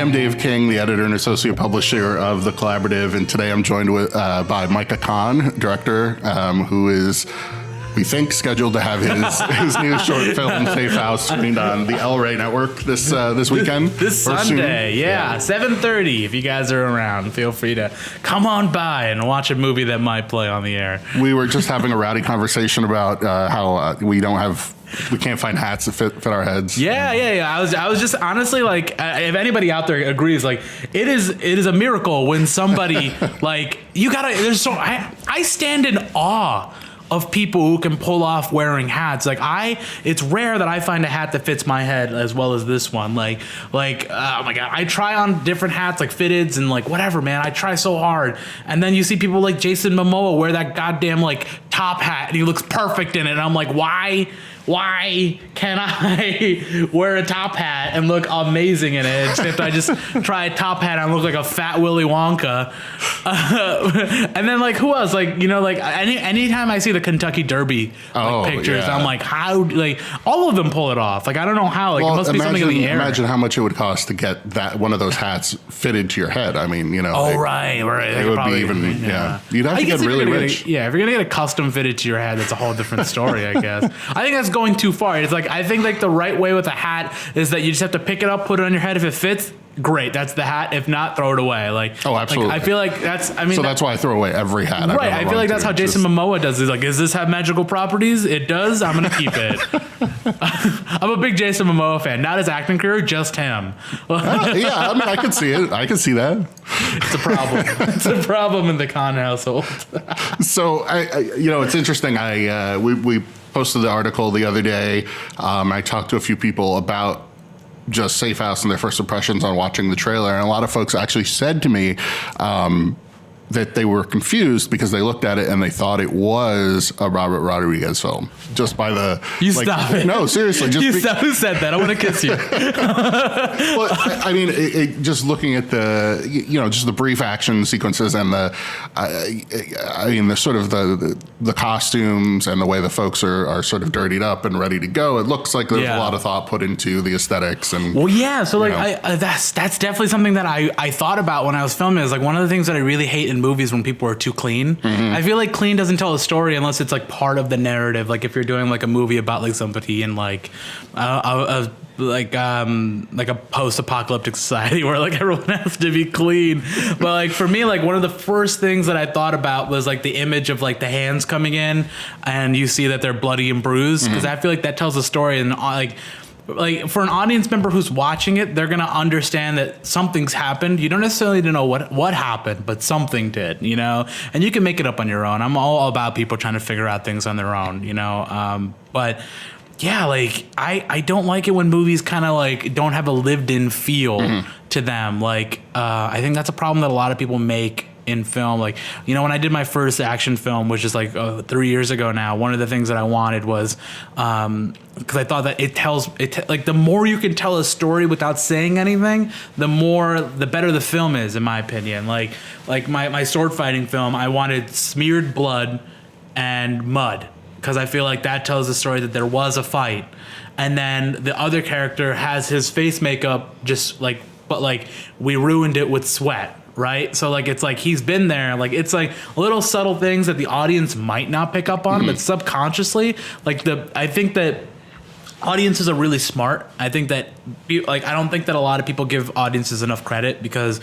am Dave King, the editor and associate publisher of The Collaborative, and today I'm joined by Micah Khan, director, who is, we think, scheduled to have his new short film, Safe House, screened on the El Rey Network this weekend. This Sunday, yeah. 7:30. If you guys are around, feel free to come on by and watch a movie that might play on the air. We were just having a rowdy conversation about how we can't find hats that fit our heads. Yeah. I was just honestly like, if anybody out there agrees, like it is a miracle when somebody like you gotta. I stand in awe of people who can pull off wearing hats. It's rare that I find a hat that fits my head as well as this one. Like, oh my God, I try on different hats, like fitteds and like whatever, man. I try so hard. And then you see people like Jason Momoa wear that goddamn like top hat and he looks perfect in it. And I'm like, why can't I wear a top hat and look amazing in it? Except I just try a top hat and I look like a fat Willy Wonka. And then like who else? Like, you know, like anytime I see the Kentucky Derby pictures, yeah. I'm like, how? Like all of them pull it off. Like I don't know how. Like it must be something in the air. Imagine how much it would cost to get that one of those hats fitted to your head. I mean, you know. Oh right. It would be even. Yeah. You'd have to get really rich. If you're gonna get a custom fitted to your head, that's a whole different story, I guess. I think that's going too far. It's like I think like the right way with a hat is that you just have to pick it up, put it on your head. If it fits, great, that's the hat. If not, throw it away. Like, oh, absolutely. Like, I feel like that's. I mean, so that's why I throw away every hat. Right. I feel like that's how Jason Momoa does. He's like, does this have magical properties? It does. I'm gonna keep it. I'm a big Jason Momoa fan. Not his acting career, just him. Yeah, I mean, I can see it. I can see that. It's a problem. It's a problem in the Khan household. So it's interesting. We posted the article the other day. I talked to a few people about just Safe House and their first impressions on watching the trailer. And a lot of folks actually said to me that they were confused because they looked at it and they thought it was a Robert Rodriguez film. Just by the... Stop it. No, seriously. Who said that? I want to kiss you. Well, I mean, just looking at just the brief action sequences and the sort of the costumes and the way the folks are sort of dirtied up and ready to go, it looks like there's a lot of thought put into the aesthetics. And well, yeah. So that's definitely something that I thought about when I was filming. Is like one of the things that I really hate in movies when people are too clean. Mm-hmm. I feel like clean doesn't tell a story unless it's like part of the narrative. Like if you're doing like a movie about like somebody in like a post-apocalyptic society where like everyone has to be clean. But like for me, like one of the first things that I thought about was like the image of like the hands coming in and you see that they're bloody and bruised, because I feel like that tells a story. And like for an audience member who's watching it, they're gonna understand that something's happened. You don't necessarily need to know what happened, but something did, you know. And you can make it up on your own. I'm all about people trying to figure out things on their own, you know. But yeah, like I don't like it when movies kind of like don't have a lived-in feel to them. Like I think that's a problem that a lot of people make in film. Like, you know, when I did my first action film, which is like 3 years ago now, one of the things that I wanted was because I thought that like the more you can tell a story without saying anything, the better the film is, in my opinion. Like my sword fighting film, I wanted smeared blood and mud, because I feel like that tells the story that there was a fight. And then the other character has his face makeup but we ruined it with sweat. Right? So like it's like he's been there. Like it's like little subtle things that the audience might not pick up on, but subconsciously, I think that audiences are really smart. I think that I don't think that a lot of people give audiences enough credit, because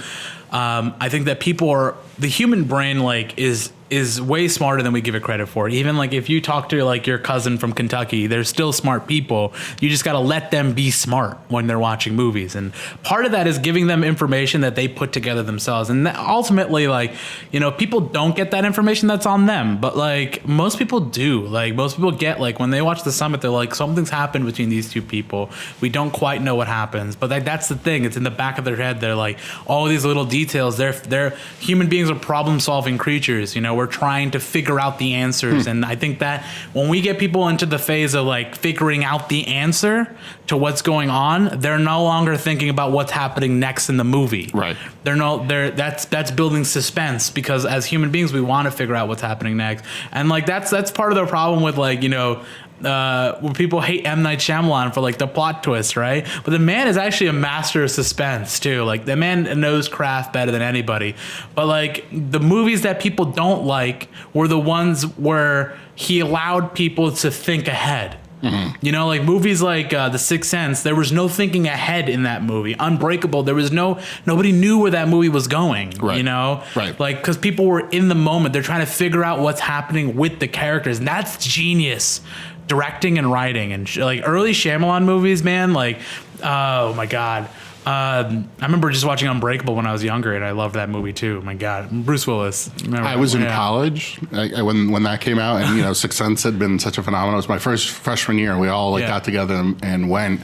I think that the human brain like is way smarter than we give it credit for. Even like if you talk to like your cousin from Kentucky, they're still smart people. You just got to let them be smart when they're watching movies. And part of that is giving them information that they put together themselves. And ultimately, like, you know, people don't get that information, that's on them. But like most people do. Like most people get, like when they watch The Summit, they're like, something's happened between these two people. We don't quite know what happens. But like, that's the thing. It's in the back of their head. They're like, all these little details. They're human beings are problem solving creatures. You know, we're trying to figure out the answers. And I think that when we get people into the phase of like figuring out the answer to what's going on, they're no longer thinking about what's happening next in the movie. Right. That's building suspense, because as human beings we want to figure out what's happening next. And like that's part of the problem with, like, you know, where people hate M. Night Shyamalan for like the plot twist, right? But the man is actually a master of suspense too. Like the man knows craft better than anybody. But like the movies that people don't like were the ones where he allowed people to think ahead. Mm-hmm. You know, like movies like The Sixth Sense, there was no thinking ahead in that movie. Unbreakable, there was nobody knew where that movie was going, right. You know? Right. Like, because people were in the moment, they're trying to figure out what's happening with the characters. And that's genius directing and writing. And like early Shyamalan movies, man, like, oh my God. I remember just watching Unbreakable when I was younger, and I loved that movie too. My God, Bruce Willis. I was in college when that came out, and you know, Sixth Sense had been such a phenomenon. It was my first freshman year, and we all got together and went.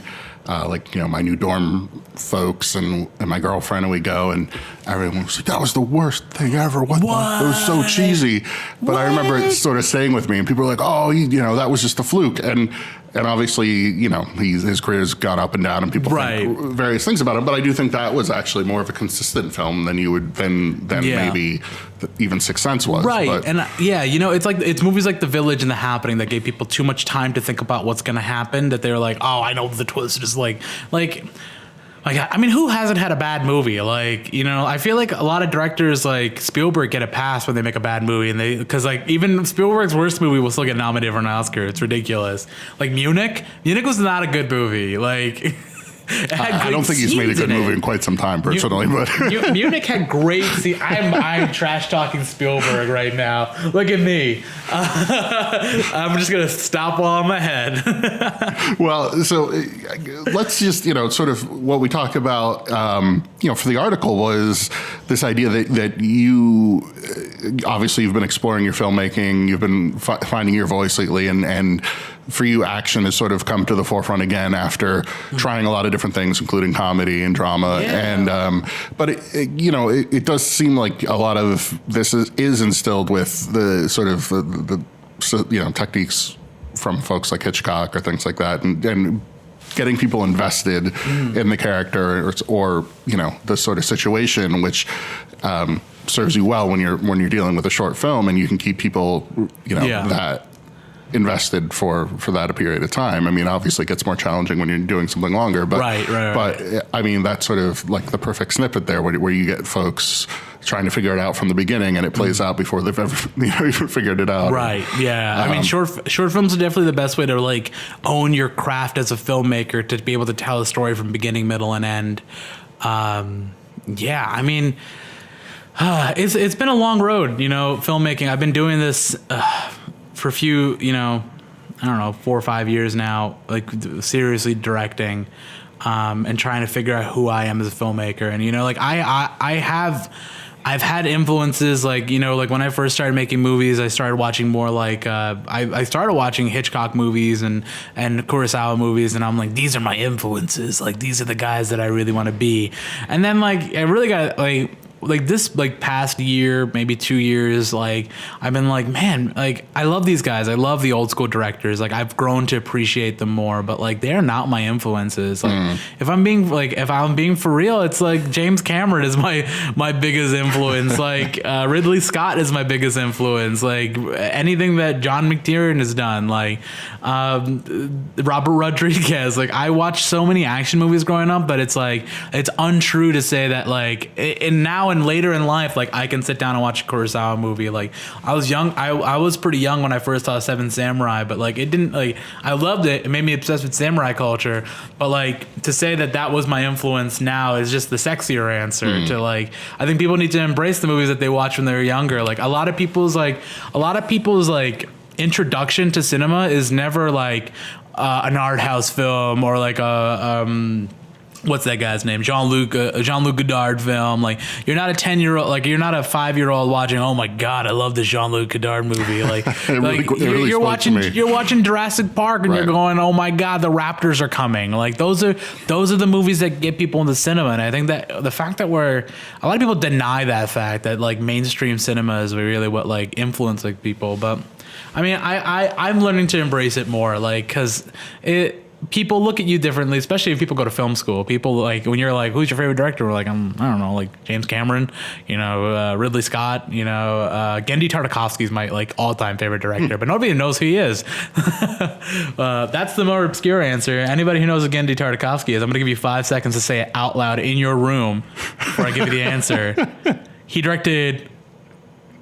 Like, you know, my new dorm folks and my girlfriend, and we go, and everyone was like, that was the worst thing ever. What? It was so cheesy. But I remember it sort of staying with me, and people were like, oh, you know, that was just a fluke. And obviously, you know, his career's gone up and down, and people think various things about him. But I do think that was actually more of a consistent film than you would than maybe even Sixth Sense was. Right. But, and you know, it's movies like The Village and The Happening that gave people too much time to think about what's going to happen, that they're like, oh, I know the twist is like, I mean, who hasn't had a bad movie? Like, you know, I feel like a lot of directors like Spielberg get a pass when they make a bad movie, and because like even Spielberg's worst movie will still get nominated for an Oscar. It's ridiculous. Like Munich was not a good movie. Like, I don't think he's made a good movie in quite some time, personally. But Munich had great scenes. I'm trash talking Spielberg right now. Look at me. I'm just gonna stop while I'm ahead. Well, so let's just, you know, sort of what we talked about, you know, for the article was this idea that you obviously you've been exploring your filmmaking, you've been finding your voice lately, and for you, action has sort of come to the forefront again after trying a lot of different things, including comedy and drama. Yeah. And but it does seem like a lot of this is instilled with the sort of the you know, techniques from folks like Hitchcock or things like that, and getting people invested in the character or you know, the sort of situation, which serves you well when you're dealing with a short film, and you can keep people, you know, that invested for that a period of time. I mean, obviously it gets more challenging when you're doing something longer, but but I mean, that's sort of like the perfect snippet there where you get folks trying to figure it out from the beginning, and it plays out before they've ever, you know, even figured it out. Right. Yeah. I mean, short films are definitely the best way to like own your craft as a filmmaker, to be able to tell a story from beginning, middle, and end. I mean, it's been a long road, you know, filmmaking. I've been doing this for a few, you know, I don't know, 4 or 5 years now, like seriously directing, and trying to figure out who I am as a filmmaker. And, you know, like I've had influences, like, you know, like when I first started making movies, I started watching more like, I started watching Hitchcock movies and Kurosawa movies, and I'm like, these are my influences. Like, these are the guys that I really want to be. And then like, I really got like this like past year, maybe 2 years, like I've been like, man, like I love these guys. I love the old school directors. Like I've grown to appreciate them more, but like they're not my influences. Like if I'm being for real, it's like James Cameron is my biggest influence. Like Ridley Scott is my biggest influence. Like anything that John McTiernan has done, like Robert Rodriguez. Like I watched so many action movies growing up, but it's like it's untrue to say that like and now and later in life, like I can sit down and watch a Kurosawa movie. Like I was young, I was pretty young when I first saw Seven Samurai, but like it didn't, like I loved it. It made me obsessed with samurai culture. But like to say that was my influence now is just the sexier answer to like, I think people need to embrace the movies that they watch when they were younger. Like a lot of people's introduction to cinema is never like an art house film or like a what's that guy's name? Jean-Luc Godard film. Like you're not a 10-year-old, like you're not a 5-year-old watching, oh my God, I love this Jean-Luc Godard movie. Like, you're watching Jurassic Park and you're going, oh my God, the raptors are coming. Like those are the movies that get people into cinema. And I think that the fact that a lot of people deny that fact that like mainstream cinema is really what like influencing people. But I mean, I'm learning to embrace it more, like, cause people look at you differently, especially if people go to film school. People like when you're like, who's your favorite director? We're like, I don't know, like James Cameron, Ridley Scott, Genndy Tartakovsky's my like all-time favorite director, but nobody knows who he is. That's the more obscure answer. Anybody who knows who Genndy Tartakovsky is, I'm gonna give you 5 seconds to say it out loud in your room before I give you the answer. He directed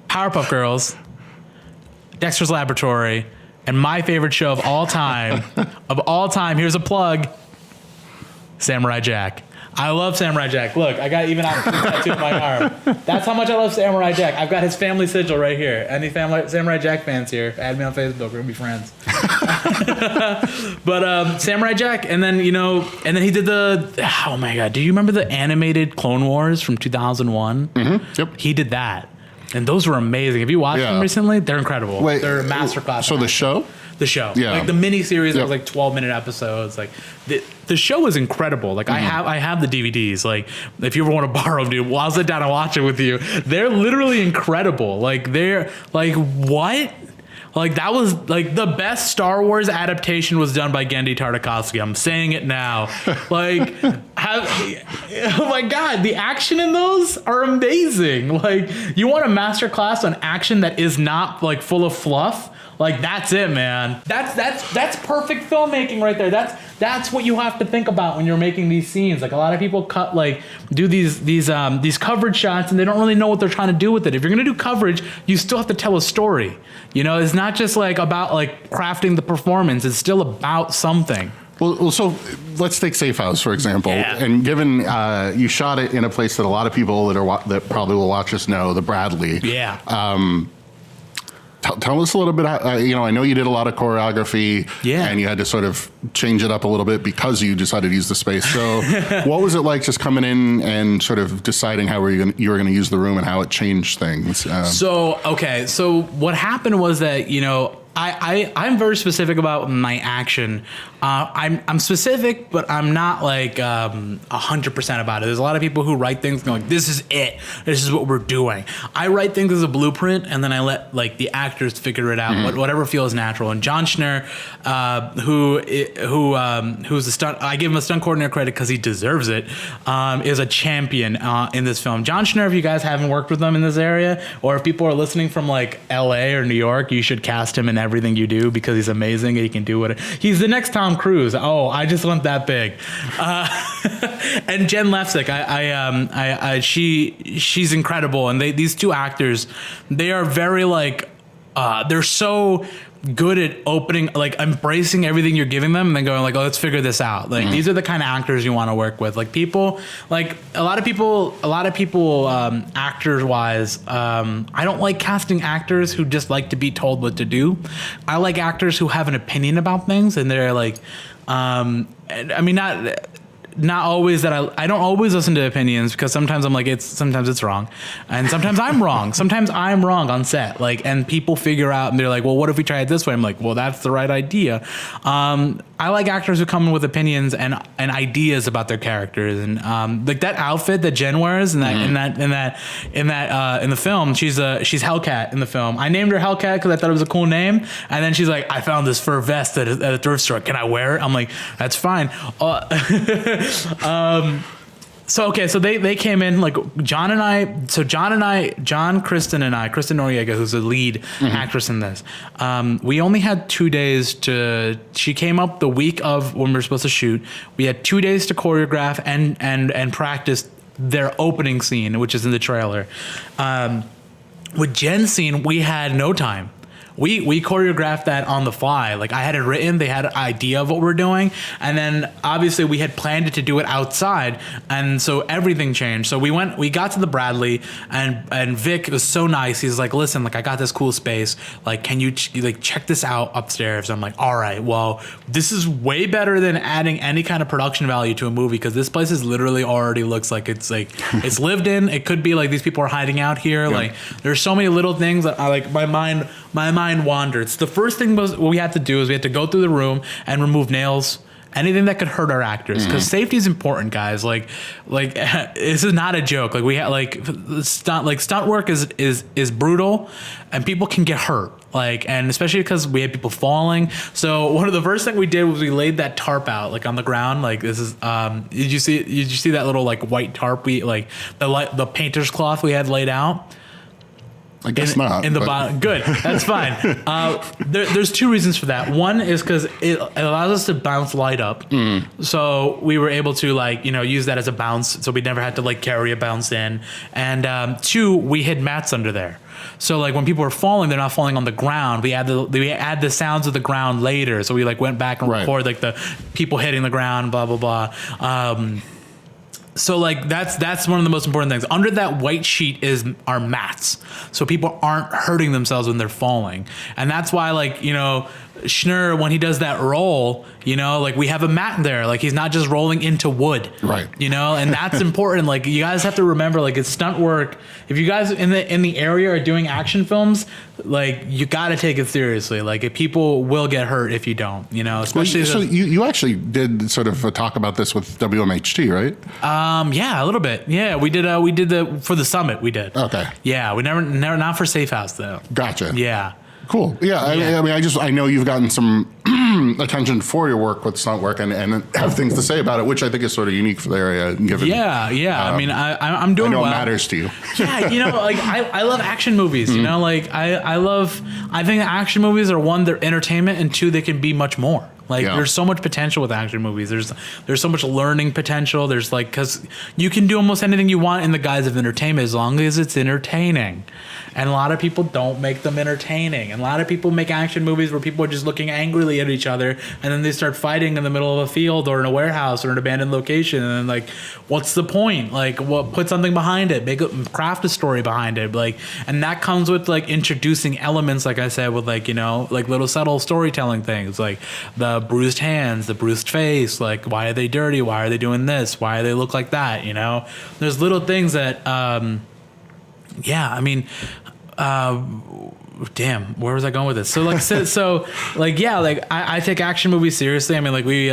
Powerpuff Girls, Dexter's Laboratory, and my favorite show of all time, here's a plug, Samurai Jack. I love Samurai Jack. Look, I got even a tattoo on my arm. That's how much I love Samurai Jack. I've got his family sigil right here. Any Samurai Jack fans here, add me on Facebook. We're going to be friends. But Samurai Jack, and then, and then he did oh my God, do you remember the animated Clone Wars from 2001? Mm-hmm. Yep. He did that. And those were amazing. Have you watched them recently? They're incredible. Wait, they're masterclass. So the show? The show. Yeah. Like the mini series that was like 12-minute episodes. Like the show is incredible. Like I have the DVDs. Like if you ever want to borrow them, dude, I'll sit down and watch it with you. They're literally incredible. Like they're like, what? Like that was like the best Star Wars adaptation was done by Genndy Tartakovsky. I'm saying it now. Like, oh my God, the action in those are amazing. Like, you want a masterclass on action that is not like full of fluff? Like that's it, man. That's perfect filmmaking right there. That's what you have to think about when you're making these scenes. Like a lot of people do these coverage shots and they don't really know what they're trying to do with it. If you're gonna do coverage, you still have to tell a story. It's not just like about like crafting the performance. It's still about something. Well, so let's take Safe House, for example. Yeah. And given you shot it in a place that a lot of people that probably will watch us know, the Bradley. Yeah. Tell us a little bit. I know you did a lot of choreography, and you had to sort of change it up a little bit because you decided to use the space. So, what was it like just coming in and sort of deciding how you were going to use the room and how it changed things? So what happened was that I'm very specific about my action. I'm specific, but I'm not like 100% about it. There's a lot of people who write things and go like, this is it. This is what we're doing. I write things as a blueprint, and then I let like the actors figure it out, whatever feels natural. And John Schner, who's a stunt, I give him a stunt coordinator credit because he deserves it, is a champion in this film. John Schner, if you guys haven't worked with him in this area, or if people are listening from like LA or New York, you should cast him in everything you do because he's amazing and he can do it. He's the next Tom Cruise. Oh, I just went that big. And Jen Lefsick, she's incredible. And these two actors, they are very like, they're so good at opening, like embracing everything you're giving them and then going like, oh, let's figure this out. Like these are the kind of actors you want to work with. Like people, like a lot of people actors wise, I don't like casting actors who just like to be told what to do. I like actors who have an opinion about things and they're like, I mean, not always that I don't always listen to opinions because sometimes I'm like sometimes it's wrong and sometimes I'm wrong. Sometimes I'm wrong on set, like, and people figure out and they're like, well, what if we try it this way? I'm like, well, that's the right idea. I like actors who come in with opinions and ideas about their characters and like that outfit that Jen wears in the film. She's Hellcat in the film. I named her Hellcat because I thought it was a cool name, and then she's like, I found this fur vest at a thrift store. Can I wear it? I'm like, that's fine. So they came in like Kristen Noriega, who's the lead actress in this. We only had 2 days she came up the week of when we were supposed to shoot. We had 2 days to choreograph and practice their opening scene, which is in the trailer. With Jen's scene, we had no time. We choreographed that on the fly. Like I had it written, they had an idea of what we're doing, and then obviously we had planned it to do it outside, and so everything changed. So we got to the Bradley, and Vic was so nice. He's like, listen, like I got this cool space. Like, can you check this out upstairs? I'm like, all right, well, this is way better than adding any kind of production value to a movie because this place is literally already looks like it's lived in. It could be like these people are hiding out here. Yeah. Like there's so many little things that I like my mind wandered. It's the first thing we had to do is we had to go through the room and remove nails, anything that could hurt our actors, because safety is important, guys. Like this is not a joke. Like we had stunt work is brutal, and people can get hurt. Like, and especially because we had people falling. So one of the first thing we did was we laid that tarp out like on the ground. Like this is, did you see that little like white tarp we like the painter's cloth we had laid out? I guess not. In the bottom. Good. That's fine. There's two reasons for that. One is because it allows us to bounce light up. So we were able to like, use that as a bounce. So we never had to like carry a bounce in. And two, we hid mats under there. So like when people are falling, they're not falling on the ground. We add the sounds of the ground later. So we like went back and recorded like the people hitting the ground, blah, blah, blah. So like that's one of the most important things. Under that white sheet is our mats, so people aren't hurting themselves when they're falling, and that's why like Schnur, when he does that roll, like we have a mat there, like he's not just rolling into wood, right? And that's important. Like you guys have to remember, like it's stunt work. If you guys in the area are doing action films, like you got to take it seriously. Like if people will get hurt if you don't, especially. So you actually did sort of talk about this with WMHT, right? Yeah, a little bit. Yeah, we did for the summit. We did. Okay. Yeah, we never not for Safe House though. Gotcha. Yeah. Cool. Yeah. I mean, I know you've gotten some attention for your work with stunt work and have things to say about it, which I think is sort of unique for the area. Given, I mean, I'm doing well. I know it matters to you. Yeah, like I love action movies. Like I think action movies are one, they're entertainment, and two, they can be much more. Like there's so much potential with action movies. There's so much learning potential. There's like, because you can do almost anything you want in the guise of entertainment as long as it's entertaining. And a lot of people don't make them entertaining. And a lot of people make action movies where people are just looking angrily at each other, and then they start fighting in the middle of a field or in a warehouse or an abandoned location. And then like, what's the point? Like, put something behind it, craft a story behind it. Like, and that comes with like introducing elements, like I said, with like like little subtle storytelling things, like the bruised hands, the bruised face, like why are they dirty? Why are they doing this? Why do they look like that? There's little things that, I mean, damn, where was I going with this? So I take action movies seriously. I mean, like we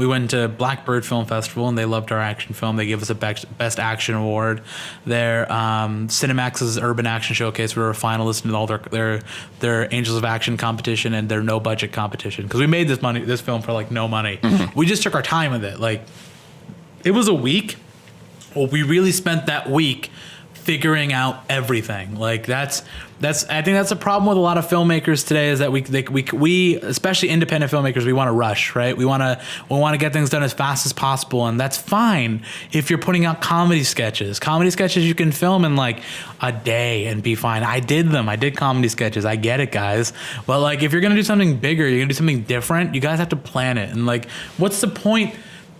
went to Blackbird Film Festival and they loved our action film. They gave us a best action award. Their Cinemax's Urban Action Showcase, we were a finalist in all their Angels of Action competition and their no budget competition, because we made this film for like no money. Mm-hmm. We just took our time with it. Like it was a week. Well, we really spent that week figuring out everything. Like I think that's a problem with a lot of filmmakers today, is that we especially independent filmmakers, we want to rush, right? We want to get things done as fast as possible, and that's fine if you're putting out comedy sketches. Comedy sketches you can film in like a day and be fine. I did comedy sketches. I get it, guys. But like if you're gonna do something bigger, you're gonna do something different, you guys have to plan it. And like, what's the point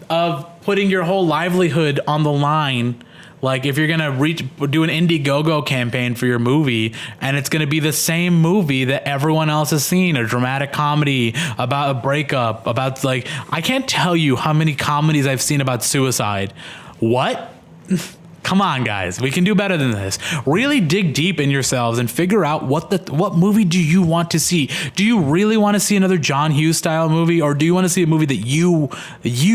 of putting your whole livelihood on the line? Like if you're going to do an Indiegogo campaign for your movie, and it's going to be the same movie that everyone else has seen, a dramatic comedy about a breakup, about like, I can't tell you how many comedies I've seen about suicide. What? Come on, guys. We can do better than this. Really dig deep in yourselves and figure out what movie do you want to see? Do you really want to see another John Hughes style movie, or do you want to see a movie that you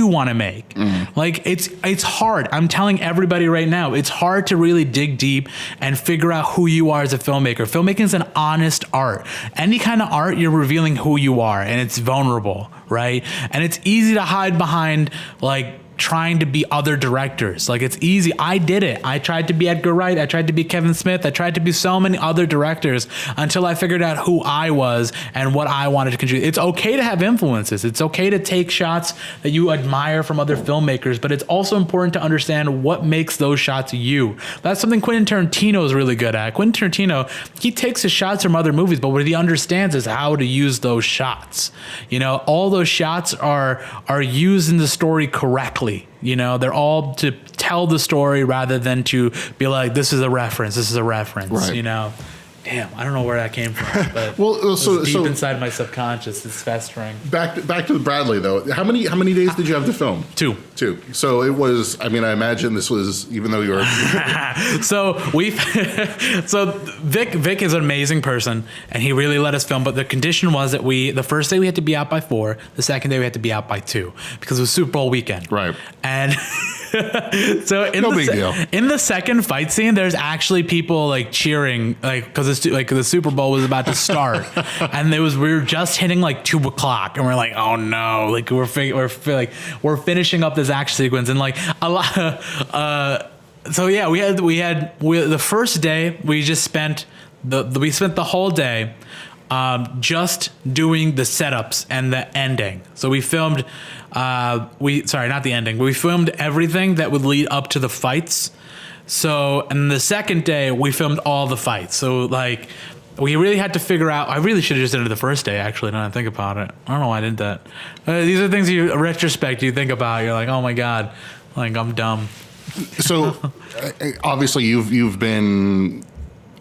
want to make? Like it's hard. I'm telling everybody right now, it's hard to really dig deep and figure out who you are as a filmmaker. Filmmaking is an honest art. Any kind of art, you're revealing who you are, and it's vulnerable, right? And it's easy to hide behind like trying to be other directors. Like it's easy. I did it. I tried to be Edgar Wright. I tried to be Kevin Smith. I tried to be so many other directors until I figured out who I was and what I wanted to contribute. It's okay to have influences. It's okay to take shots that you admire from other filmmakers, but it's also important to understand what makes those shots you. That's something Quentin Tarantino is really good at. Quentin Tarantino, he takes his shots from other movies, but what he understands is how to use those shots. All those shots are used in the story correctly. They're all to tell the story rather than to be like, this is a reference. Right. Damn, I don't know where that came from, but deep inside my subconscious, it's festering. Back to Bradley though. How many days did you have to film? 2. So it was. I mean, I imagine this was, even though you were. So Vic is an amazing person, and he really let us film. But the condition was that the first day we had to be out by 4, the second day we had to be out by 2, because it was Super Bowl weekend. Right. And So No big deal. in the second fight scene, there's actually people like cheering, like because the Super Bowl was about to start, and we were just hitting like 2:00, and we're like, oh no, like we're finishing up this action sequence, and like a lot. So yeah, we had the first day we just spent the whole day. Just doing the setups and the ending. So we filmed, not the ending, but we filmed everything that would lead up to the fights. So, and the second day we filmed all the fights. So like, we really had to figure out, I really should have just done it the first day, actually, now that I think about it. I don't know why I did that. These are things in retrospect, you think about, you're like, oh my God, like I'm dumb. So obviously you've been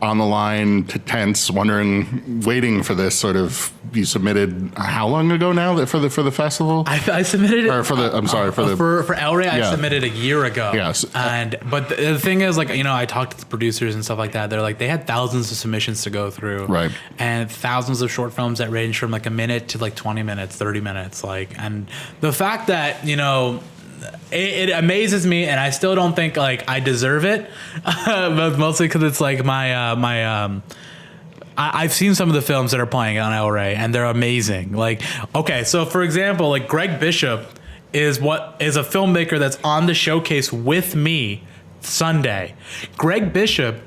on the line to tents, waiting for this sort of. You submitted how long ago now for the festival? I submitted it. Or for El Rey. I submitted a year ago. Yes, but the thing is, like, I talked to the producers and stuff like that. They're like, they had thousands of submissions to go through, right? And thousands of short films that range from like a minute to like 20 minutes, 30 minutes, like, and the fact that it amazes me, and I still don't think like I deserve it, but mostly because it's like I've seen some of the films that are playing on El Rey, and they're amazing. Like, okay, so for example, like Greg Bishop is a filmmaker that's on the showcase with me Sunday. Greg Bishop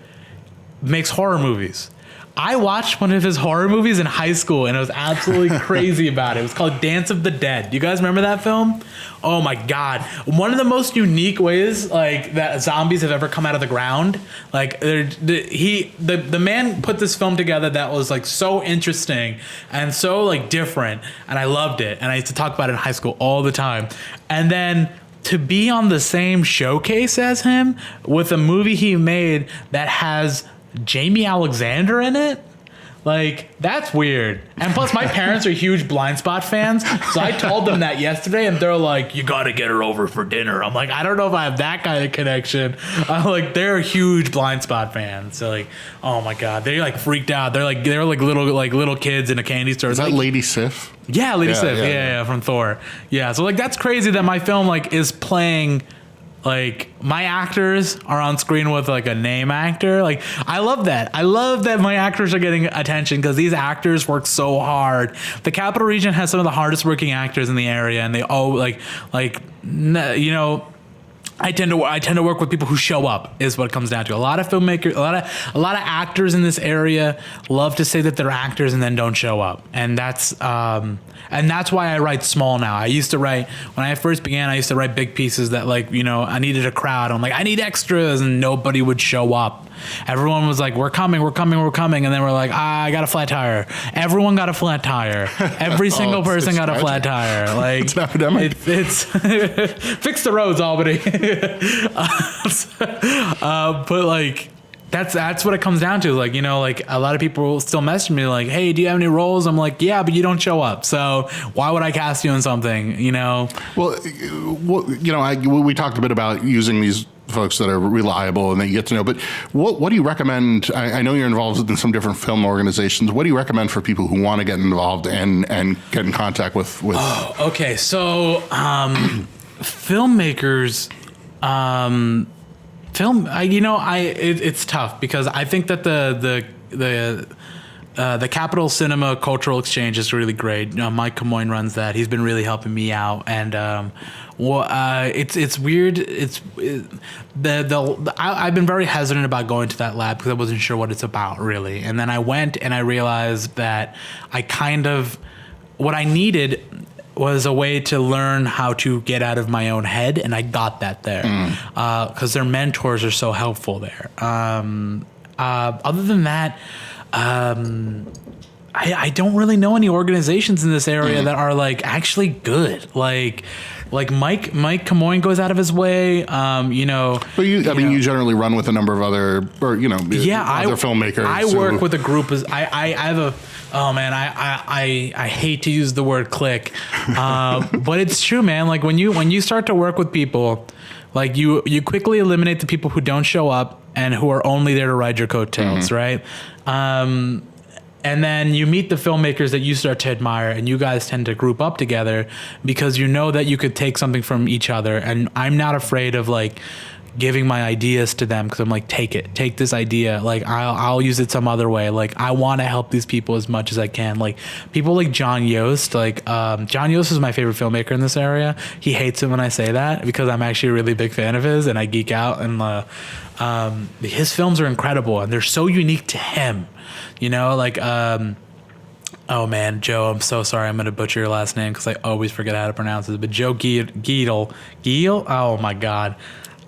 makes horror movies. I watched one of his horror movies in high school, and I was absolutely crazy about it. It was called Dance of the Dead. Do you guys remember that film? Oh my God. One of the most unique ways like that zombies have ever come out of the ground. Like the man put this film together that was like so interesting and so like different, and I loved it. And I used to talk about it in high school all the time. And then to be on the same showcase as him with a movie he made that has Jamie Alexander in it, like, that's weird. And plus my parents are huge Blind Spot fans, so I told them that yesterday, and they're like, you gotta get her over for dinner. I'm like, I don't know if I have that kind of connection. I'm like, they're huge Blind Spot fans, so like, oh my God, they like freaked out. They're like little kids in a candy store. Is that like, Lady Sif? Yeah, Lady Sif. Yeah, from Thor. Yeah, so like that's crazy that my film like is playing. Like, my actors are on screen with like a name actor. Like, I love that. I love that my actors are getting attention because these actors work so hard. The Capital Region has some of the hardest working actors in the area, and they all I tend to work with people who show up, is what it comes down to. A lot of filmmakers, a lot of actors in this area love to say that they're actors and then don't show up, and that's why I write small now. I used to write, when I first began, I used to write big pieces that like, I needed a crowd. I'm like, I need extras, and nobody would show up. Everyone was like, we're coming. And then we're like, I got a flat tire. Everyone got a flat tire. Every single person got a flat tire. Like, it's an epidemic. It's fix the roads, Albany. But like, that's what it comes down to. Like, like a lot of people still message me like, hey, do you have any roles? I'm like, yeah, but you don't show up. So why would I cast you in something, Well, we talked a bit about using these folks that are reliable and that you get to know, but what do you recommend? I know you're involved in some different film organizations. What do you recommend for people who want to get involved and get in contact with? Oh, okay. So, filmmakers, it's tough because I think that the Capital Cinema Cultural Exchange is really great. Mike Khan runs that. He's been really helping me out, and it's weird. I've been very hesitant about going to that lab because I wasn't sure what it's about really, and then I went and I realized that what I needed was a way to learn how to get out of my own head, and I got that there because their mentors are so helpful there. Other than that, I don't really know any organizations in this area that are like actually good. Like Mike Khan goes out of his way. But you generally run with a number of other other filmmakers. I work with a group. I have a. Oh man, I hate to use the word clique, but it's true, man. Like when you start to work with people, like you quickly eliminate the people who don't show up and who are only there to ride your coattails, right? And then you meet the filmmakers that you start to admire, and you guys tend to group up together because you know that you could take something from each other. And I'm not afraid of like giving my ideas to them because I'm like, take this idea. Like I'll use it some other way. Like I want to help these people as much as I can. Like people like John Yost, like John Yost is my favorite filmmaker in this area. He hates it when I say that because I'm actually a really big fan of his and I geek out, and his films are incredible and they're so unique to him, you know, like, oh man, Joe, I'm so sorry. I'm going to butcher your last name because I always forget how to pronounce it, but Joe Giedel, oh my God.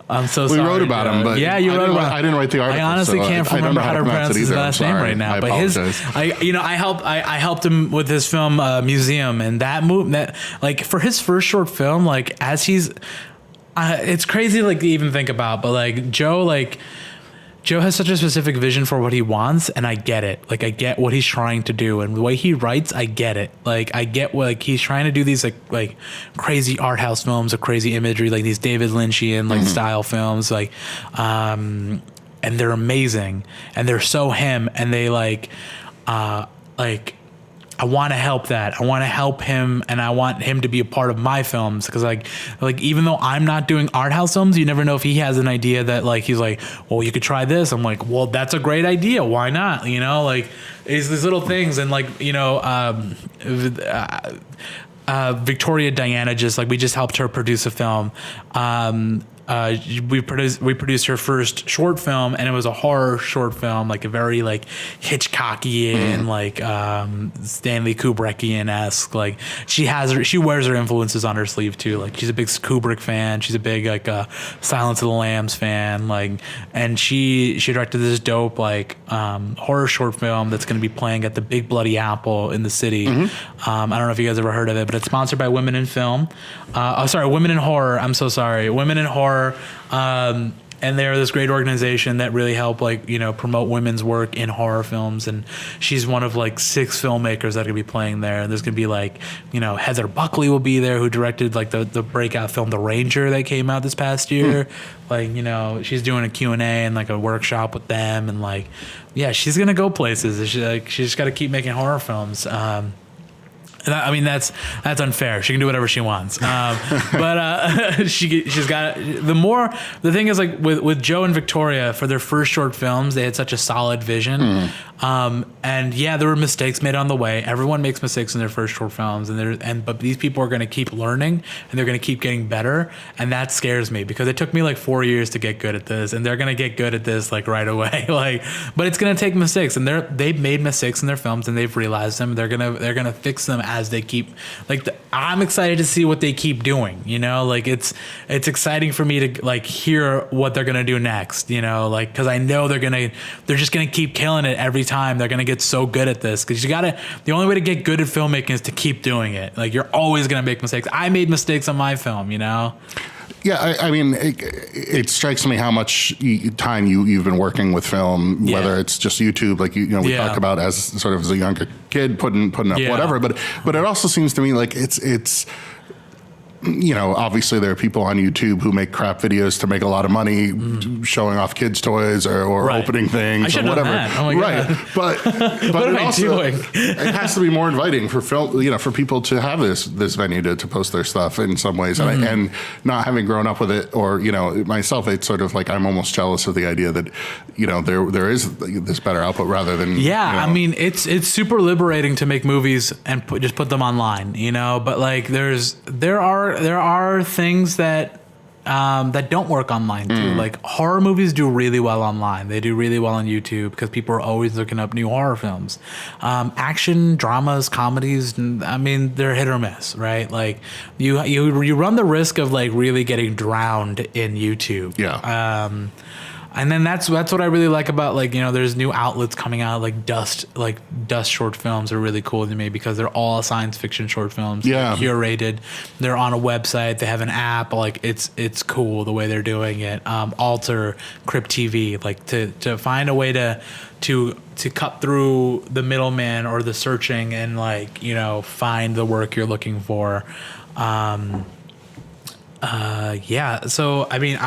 I'm so sorry. We wrote about him, but yeah, you wrote about him. I didn't write the article. I honestly can't remember how to pronounce his last name right now. But I helped him with his film Museum, and that like for his first short film, like as he's, it's crazy like to even think about, but like Joe has such a specific vision for what he wants, and I get it. Like I get what he's trying to do, and the way he writes, I get it. Like I get what, like he's trying to do these like crazy art house films of crazy imagery, like these David Lynchian like style films, like and they're amazing, and they're so him, and they like I want to help that. I want to help him, and I want him to be a part of my films because like even though I'm not doing art house films, you never know if he has an idea that like he's like, well, you could try this. I'm like, well, that's a great idea. Why not? You know, like it's these little things, and like you know, Victoria Diana we just helped her produce a film. We produced her first short film, and it was a horror short film, like a very like Hitchcockian, like Stanley Kubrickian-esque. Like she wears her influences on her sleeve too. Like she's a big Kubrick fan. She's a big like Silence of the Lambs fan. Like, and she directed this dope like horror short film that's going to be playing at the Big Bloody Apple in the city. I don't know if you guys ever heard of it, but it's sponsored by Women in Film. Women in Horror. I'm so sorry, Women in Horror. And they're this great organization that really help like, you know, promote women's work in horror films. And she's one of like 6 filmmakers that are gonna be playing there. There's gonna be like, you know, Heather Buckley will be there, who directed like the breakout film The Ranger that came out this past year. Like, you know, she's doing a Q&A and like a workshop with them, and like, yeah, she's gonna go places. She's just got to keep making horror films. I mean, that's unfair. She can do whatever she wants. But she's got the thing is like with Joe and Victoria for their first short films, they had such a solid vision. And yeah, there were mistakes made on the way. Everyone makes mistakes in their first short films, but these people are going to keep learning and they're going to keep getting better. And that scares me because it took me like 4 years to get good at this, and they're going to get good at this like right away. But it's going to take mistakes, and they've made mistakes in their films and they've realized them. They're going to fix them as they keep I'm excited to see what they keep doing, you know, like it's exciting for me to like hear what they're going to do next, you know, like, cause I know they're just going to keep killing it every time. They're going to get so good at this. Cause the only way to get good at filmmaking is to keep doing it. Like you're always going to make mistakes. I made mistakes on my film, you know? Yeah, I mean, it strikes me how much time you've been working with film, whether it's just YouTube, like we talk about as sort of as a younger kid putting up whatever, but it also seems to me like it's you know, obviously there are people on YouTube who make crap videos to make a lot of money showing off kids' toys or opening things or whatever. Oh my God. But what am I doing? It has to be more inviting for film, you know, for people to have this venue to post their stuff in some ways. And not having grown up with it, or, you know, myself, it's sort of like I'm almost jealous of the idea that, you know, there is this better output rather than. Yeah, you know, I mean, it's super liberating to make movies and just put them online, you know, but like there are things that don't work online too. Like horror movies do really well online. They do really well on YouTube because people are always looking up new horror films. Action, dramas, comedies, I mean, they're hit or miss, right? Like you run the risk of like really getting drowned in YouTube. Yeah. And then that's what I really like about, like, you know, there's new outlets coming out, like Dust short films are really cool to me because they're all science fiction short films. Yeah. They're curated. They're on a website. They have an app. Like it's cool the way they're doing it. Alter, Crypt TV, like to find a way to cut through the middleman or the searching and, like, you know, find the work you're looking for. Yeah. So, I mean,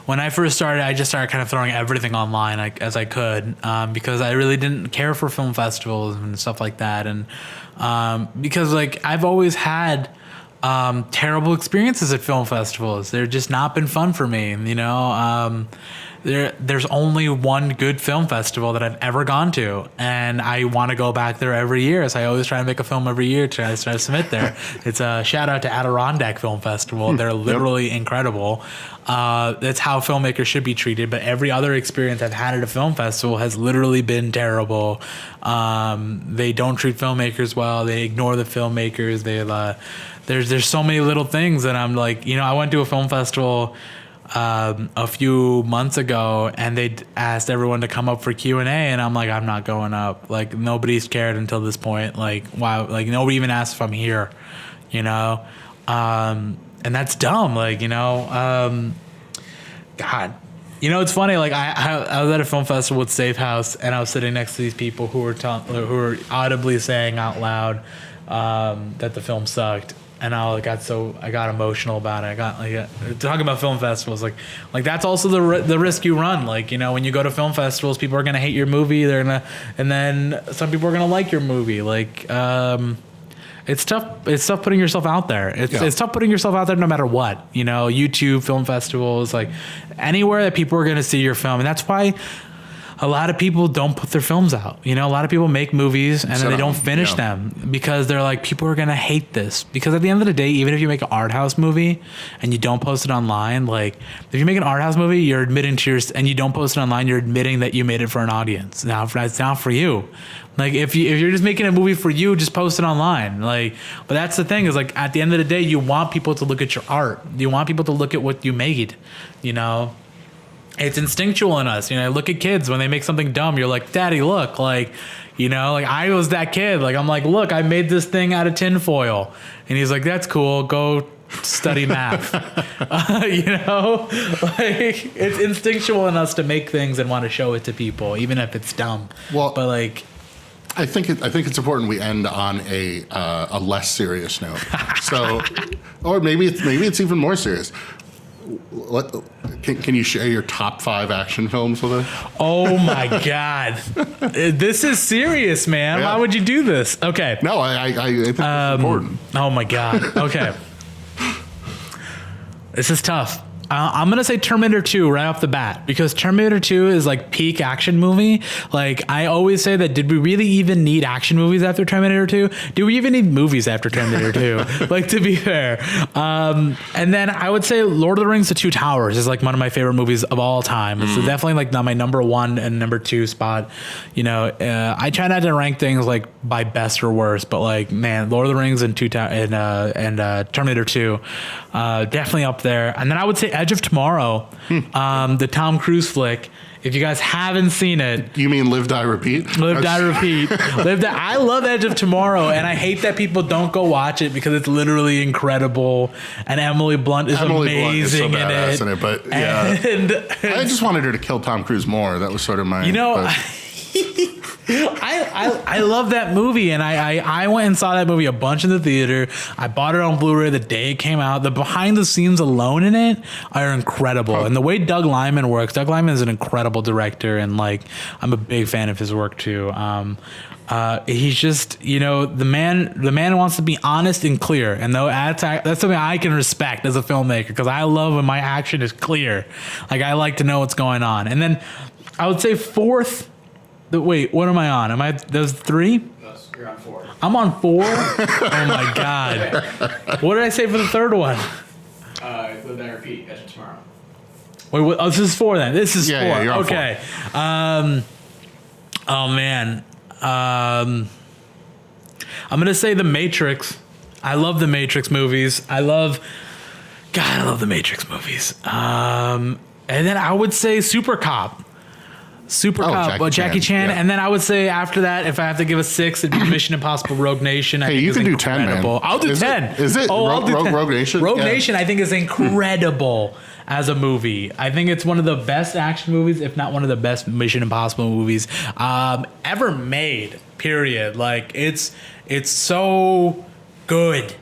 when I first started, I just started kind of throwing everything online as I could, because I really didn't care for film festivals and stuff like that. And, because like I've always had, terrible experiences at film festivals. They're just not been fun for me, you know? There's only one good film festival that I've ever gone to, and I want to go back there every year. So I always try to make a film every year to try to submit there. It's a shout out to Adirondack Film Festival. They're literally incredible. That's how filmmakers should be treated. But every other experience I've had at a film festival has literally been terrible. They don't treat filmmakers well. They ignore the filmmakers. There's so many little things that I'm like, you know, I went to a film festival a few months ago, and they asked everyone to come up for Q&A, and I'm like, I'm not going up. Like, nobody's cared until this point. Like, wow, like nobody even asked if I'm here, you know? And that's dumb. Like, you know, God, you know, it's funny. Like I was at a film festival with Safe House, and I was sitting next to these people who were audibly saying out loud that the film sucked. And I got emotional about it. I got like talking about film festivals, like that's also the risk you run. Like, you know, when you go to film festivals, people are gonna hate your movie. And then some people are gonna like your movie. Like, it's tough. It's tough putting yourself out there. It's tough putting yourself out there no matter what. You know, YouTube, film festivals, like anywhere that people are gonna see your film, and that's why a lot of people don't put their films out. You know, a lot of people make movies and then they don't finish them because they're like, people are going to hate this. Because at the end of the day, even if you make an art house movie and you don't post it online, like if you make an art house movie, you're admitting to and you don't post it online, you're admitting that you made it for an audience. Now, it's not for you. Like if you're just making a movie for you, just post it online. Like, but that's the thing is like at the end of the day, you want people to look at your art. You want people to look at what you made, you know? It's instinctual in us. You know, look at kids when they make something dumb. You're like, Daddy, look, like, you know, like I was that kid. Like, I'm like, look, I made this thing out of tinfoil. And he's like, that's cool. Go study math. You know, like it's instinctual in us to make things and want to show it to people, even if it's dumb. Well, but like, I think it's important we end on a less serious note. So, or maybe it's even more serious. Can you share your top 5 action films with us? Oh my God, this is serious, man. Yeah. Why would you do this? Okay. No, I think it's important. Oh my God. Okay. This is tough. I'm going to say Terminator 2 right off the bat, because Terminator 2 is like peak action movie. Like I always say that, did we really even need action movies after Terminator 2? Do we even need movies after Terminator 2? Like, to be fair. And then I would say Lord of the Rings: The Two Towers is like one of my favorite movies of all time. It's definitely like not my number 1 and number 2 spot. You know, I try not to rank things like by best or worst, but like, man, Lord of the Rings and Terminator 2, definitely up there. And then I would say Edge of Tomorrow, the Tom Cruise flick. If you guys haven't seen it, you mean Live Die Repeat? Live Die Repeat. I love Edge of Tomorrow, and I hate that people don't go watch it because it's literally incredible. And Emily Blunt is amazing in it. But yeah, and I just wanted her to kill Tom Cruise more. That was sort of my, you know. I love that movie, and I went and saw that movie a bunch in the theater. I bought it on Blu-ray the day it came out. The behind the scenes alone in it are incredible. And the way Doug Liman works, Doug Liman is an incredible director, and like I'm a big fan of his work too. He's just, you know, the man wants to be honest and clear, and though that's something I can respect as a filmmaker, because I love when my action is clear. Like I like to know what's going on. And then I would say fourth. Wait, what am I on? Those 3? You're on 4. I'm on 4? Oh my God. What did I say for the third one? Live Die Repeat, Edge of Tomorrow. Wait, this is 4 then. This is 4. Yeah, you're on okay. 4. Oh man. I'm going to say The Matrix. I love the Matrix movies. I love the Matrix movies. And then I would say Super Cop. Jackie Chan. Yeah. And then I would say after that, if I have to give a 6, it'd be Mission Impossible Rogue Nation. Hey, you can do 10, man. I'll do 10. Is it? Oh, I'll do 10. Rogue Nation? Rogue Nation, I think, is incredible as a movie. I think it's one of the best action movies, if not one of the best Mission Impossible movies ever made, period. Like, it's so good.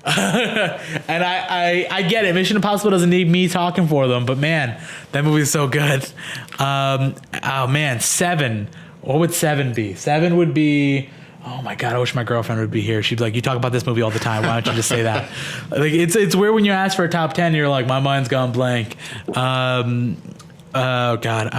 And I get it. Mission Impossible doesn't need me talking for them, but man, that movie is so good. Oh man, 7. What would 7 be? 7 would be. Oh my God, I wish my girlfriend would be here. She'd be like, you talk about this movie all the time. Why don't you just say that? Like, it's weird when you ask for a top 10, you're like, my mind's gone blank. Oh God,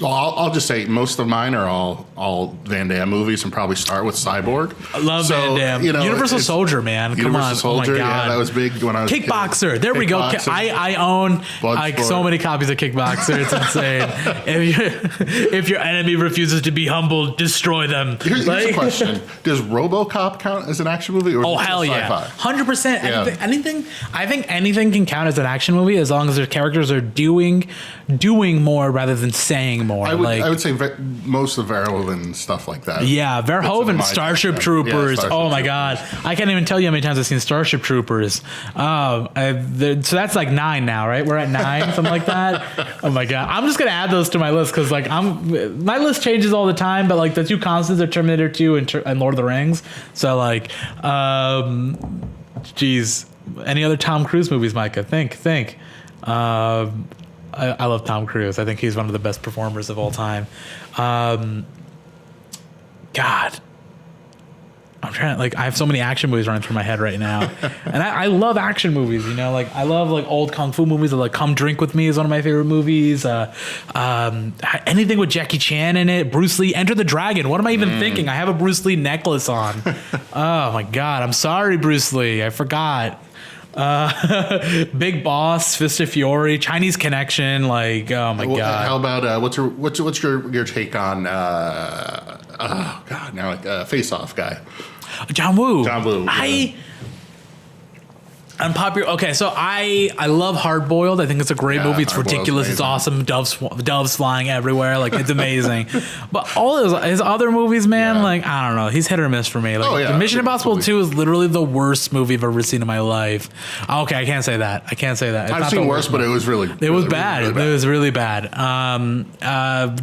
Well, I'll just say most of mine are all Van Damme movies, and probably start with Cyborg. I love Van Damme. Universal Soldier, man. Come on. Universal Soldier, oh my God. yeah, that was big when I was a kid. Kickboxer. There we go. I own like so many copies of Kickboxer. It's insane. If your enemy refuses to be humbled, destroy them. Here's a question: does RoboCop count as an action movie? Or oh hell yeah, 100%. I think anything can count as an action movie as long as their characters are doing more rather than saying more. I would say most of Verhoeven stuff like that. Yeah, Verhoeven, Starship Troopers. Starship oh my Troopers. God, I can't even tell you how many times I've seen Starship Troopers. So that's like 9 now, right? We're at 9, something like that. Oh my God, I'm just gonna add those to my list because like my list changes all the time, but like the 2 constants are Terminator 2 and Lord of the Rings. So like, geez, any other Tom Cruise movies, Micah? Think. I love Tom Cruise. I think he's one of the best performers of all time. God, I'm trying to, like, I have so many action movies running through my head right now. And I love action movies, you know, like I love like old Kung Fu movies. Like Come Drink With Me is one of my favorite movies. Anything with Jackie Chan in it, Bruce Lee, Enter the Dragon. What am I even thinking? I have a Bruce Lee necklace on. Oh my God. I'm sorry, Bruce Lee. I forgot. Big Boss, Fist of Fury, Chinese Connection, like oh my God. How about what's your take on Face Off guy? John Woo. Yeah. Unpopular. Okay, so I love Hard Boiled. I think it's a great movie. It's ridiculous. It's awesome. Doves flying everywhere. Like it's amazing. But all his other movies, man, like I don't know. He's hit or miss for me. Like Mission Impossible 2 is literally the worst movie I've ever seen in my life. Okay, I can't say that. It's I've seen worse, but it was really. It was bad. It was really bad.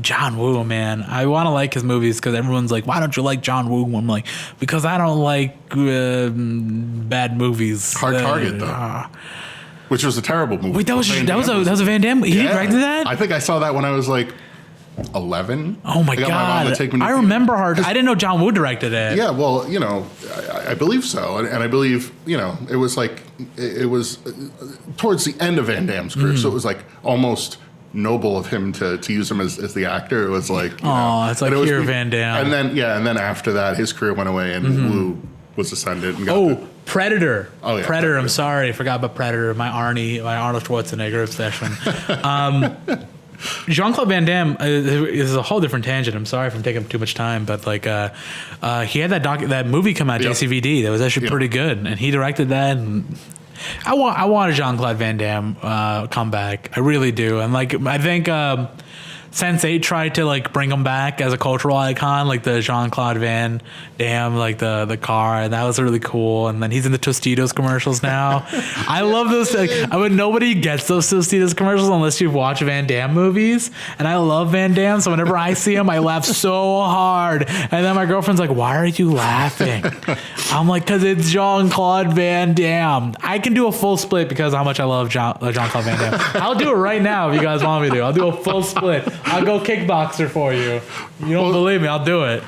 John Woo, man. I want to like his movies because everyone's like, why don't you like John Woo? I'm like, because I don't like bad movies. Hard Target. Though, which was a terrible movie. Wait, that was a Van Damme. He directed that? I think I saw that when I was like 11. Oh my God! I remember Hard. I didn't know John Woo directed it. Yeah, well, you know, I believe so, and I believe it was like it was towards the end of Van Damme's career, so it was like almost noble of him to use him as the actor. It was like, it's like here, Van Damme, and then after that, his career went away, and Woo was ascended. And Predator. Oh, yeah. Predator. I'm sorry. I forgot about Predator. My Arnold Schwarzenegger obsession. Jean-Claude Van Damme is a whole different tangent. I'm sorry if I'm taking too much time, but like he had that movie come out, JCVD, that was actually pretty good, and he directed that. And I want a Jean-Claude Van Damme comeback. I really do. And like I think Sense8 tried to like bring him back as a cultural icon, like the Jean-Claude Van Damme, like the car, and that was really cool. And then he's in the Tostitos commercials now. I love those. Nobody gets those Tostitos commercials unless you've watched Van Damme movies. And I love Van Damme, so whenever I see him, I laugh so hard. And then my girlfriend's like, "Why are you laughing?" I'm like, "Cause it's Jean-Claude Van Damme." I can do a full split because of how much I love Jean-Claude Van Damme. I'll do it right now if you guys want me to. I'll do a full split. I'll go kickboxer for you. You don't believe me? I'll do it.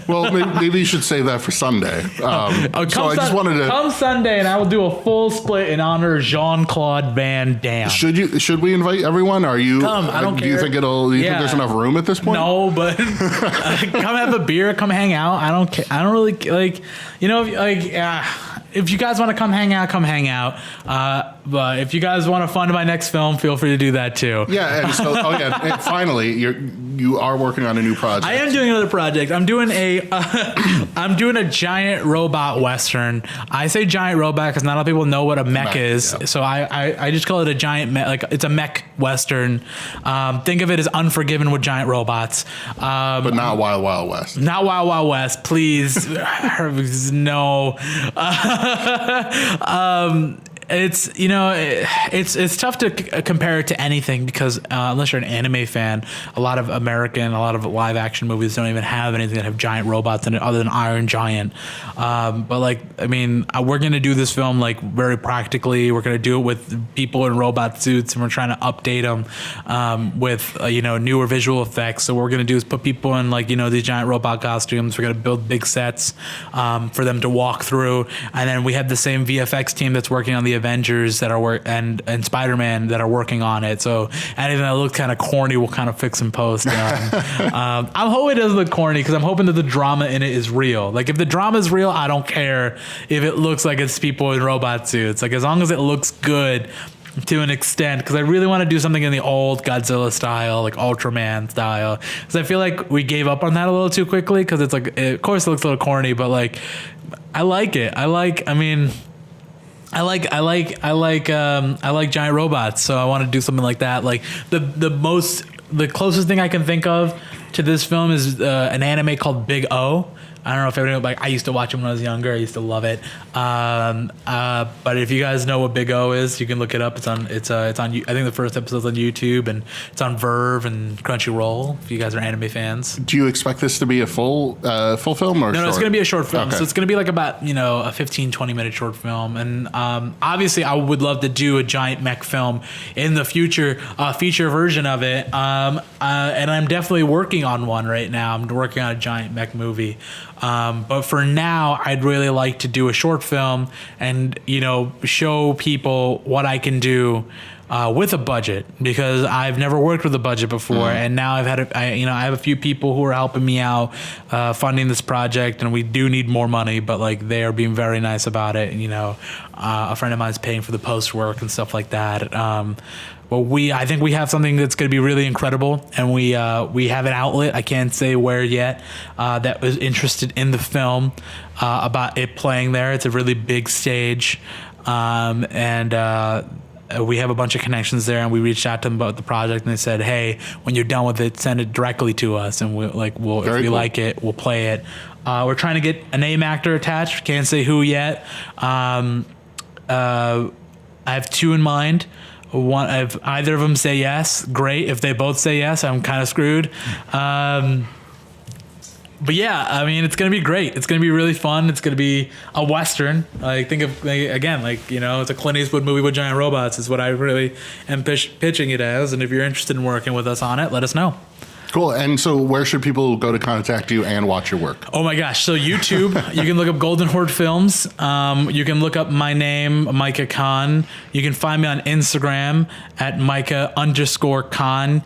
Well, maybe you should save that for Sunday. Come Sunday, and I will do a full split in honor of Jean-Claude Van Damme. Should we invite everyone? Are you? Come. I don't care. Do you think think there's enough room at this point? No, but come have a beer. Come hang out. I don't care. I don't really like. If you guys want to come hang out, come hang out. But if you guys want to fund my next film, feel free to do that too. Yeah, and so and finally, you are working on a new project. I am doing another project. I'm doing a giant robot western. I say giant robot because not a lot of people know what a mech is. Yeah. So I just call it a giant mech. Like it's a mech western. Think of it as Unforgiven with giant robots. But not Wild Wild West. Not Wild Wild West, please. No. It's it's tough to compare it to anything because unless you're an anime fan, a lot of live action movies don't even have anything that have giant robots in it other than Iron Giant. But like, I mean, we're gonna do this film like very practically. We're gonna do it with people in robot suits, and we're trying to update them with newer visual effects. So what we're gonna do is put people in like these giant robot costumes. We're gonna build big sets for them to walk through, and then we have the same VFX team that's working on the Avengers that are and Spider-Man that are working on it. So anything that looks kind of corny will kind of fix and post. I'm hoping it doesn't look corny because I'm hoping that the drama in it is real. Like if the drama is real, I don't care if it looks like it's people in robot suits. Like as long as it looks good to an extent, because I really want to do something in the old Godzilla style, like Ultraman style. Because I feel like we gave up on that a little too quickly. Because it's like, of course, it looks a little corny, but like, I like it. I like giant robots, so I want to do something like that. Like the closest thing I can think of to this film is an anime called Big O. I don't know if everyone, like, I used to watch it when I was younger. I used to love it. But if you guys know what Big O is, you can look it up. It's on. I think the first episode's on YouTube, and it's on Verve and Crunchyroll. If you guys are anime fans. Do you expect this to be a full film or? No, it's going to be a short film. Okay. So it's going to be like about a 15, 20-minute short film. And obviously, I would love to do a giant mech film in the future, feature version of it. And I'm definitely working on one right now. I'm working on a giant mech movie. But for now, I'd really like to do a short film and, show people what I can do with a budget, because I've never worked with a budget before. And now I have a few people who are helping me out funding this project, and we do need more money, but like they are being very nice about it. And, a friend of mine is paying for the post work and stuff like that. But I think we have something that's going to be really incredible, and we have an outlet, I can't say where yet, that was interested in the film, about it playing there. It's a really big stage, and we have a bunch of connections there, and we reached out to them about the project, and they said, hey, when you're done with it, send it directly to us, and if we like it, we'll play it. We're trying to get a name actor attached. Can't say who yet. I have two in mind. One, if either of them say yes, great. If they both say yes, I'm kind of screwed. But yeah, I mean, it's going to be great. It's going to be really fun. It's going to be a Western. Think of, again, it's a Clint Eastwood movie with giant robots is what I really am pitching it as. And if you're interested in working with us on it, let us know. Cool. And so where should people go to contact you and watch your work? Oh my gosh. So YouTube, you can look up Golden Horde Films. You can look up my name, Micah Khan. You can find me on Instagram at Micah_Khan,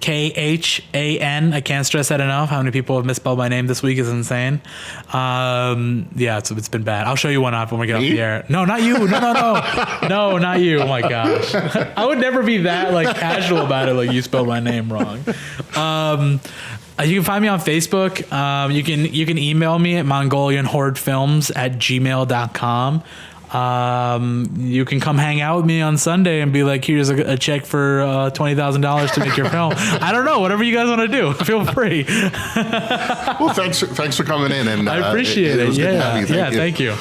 MICAHKHAN. I can't stress that enough. How many people have misspelled my name this week is insane. It's been bad. I'll show you one up when we get off the air. No, not you. No, not you. Oh my gosh. I would never be that casual about it. Like you spelled my name wrong. You can find me on Facebook. You can email me at mongolianhordefilms@gmail.com. You can come hang out with me on Sunday and be like, here's a check for $20,000 to make your film. I don't know, whatever you guys want to do, feel free. Well, thanks for coming in, and I appreciate it. was good to have you. Thank you.